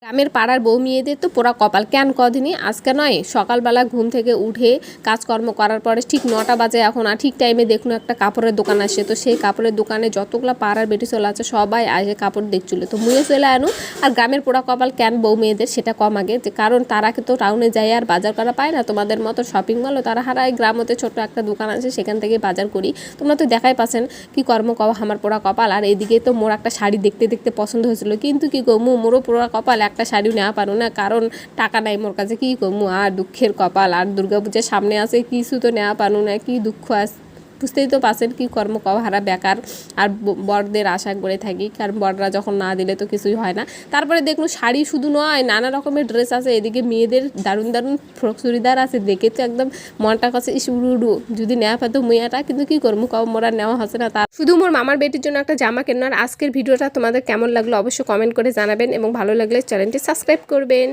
গ্রামের পাড়ার বউ মেয়েদের তো পোড়া কপাল কেন কদিনই আজকে নয়, সকালবেলা ঘুম থেকে উঠে কাজকর্ম করার পরে ঠিক 9টা বাজে এখন, আর ঠিক টাইমে দেখুন একটা কাপড়ের দোকান আসে। তো সেই কাপড়ের দোকানে যতগুলো পাড়ার বেটি চলে আছে সবাই আগে কাপড় দেখছিল। তো মুয়ে চলে আনু। আর গ্রামের পোড়া কপাল কেন বউ মেয়েদের সেটা কম আগে, যে কারণ তারা তো টাউনে যায় আর বাজার করা পায় না। তোমাদের মতো শপিং মলও তারা হারায়, গ্রামতে ছোট্ট একটা দোকান আছে সেখান থেকে বাজার করি। তোমরা তো দেখাই পাচ্ছেন কি কর্ম কওয়া আমার পোড়া কপাল। আর এদিকে তো মোর একটা শাড়ি দেখতে দেখতে পছন্দ হয়েছিল, কিন্তু কি গো মোরও পোড়া কপাল, একটা শাড়িও নেওয়া পারো না, কারণ টাকা নাই মোর কাছে। কি করবো, আর দুঃখের কপাল। আর দুর্গাপূজার সামনে আছে, কিছু তো নেওয়া পারো না, কি দুঃখ আছে বুঝতেই তো পাচ্ছেন। কি কর্ম হারা বেকার। আর বরদের আশা করে থাকি, কারণ বররা যখন না দিলে তো কিছুই হয় না। তারপরে দেখুন শাড়ি শুধু নয়, নানা রকমের ড্রেস আছে। এদিকে মেয়েদের দারুণ দারুণ ফ্রক চুড়িদার আছে, দেখে তো একদম মনটা কাছে উড়ু যদি নেওয়া পেতো মুইয়াটা, কিন্তু কি করবো কম মোরা নেওয়া হচ্ছে না। তার শুধু মোর মামার বেটির জন্য একটা জামা কেনার। আজকের ভিডিওটা তোমাদের কেমন লাগলো অবশ্যই কমেন্ট করে জানাবেন, এবং ভালো লাগলে চ্যানেলটি সাবস্ক্রাইব করবেন।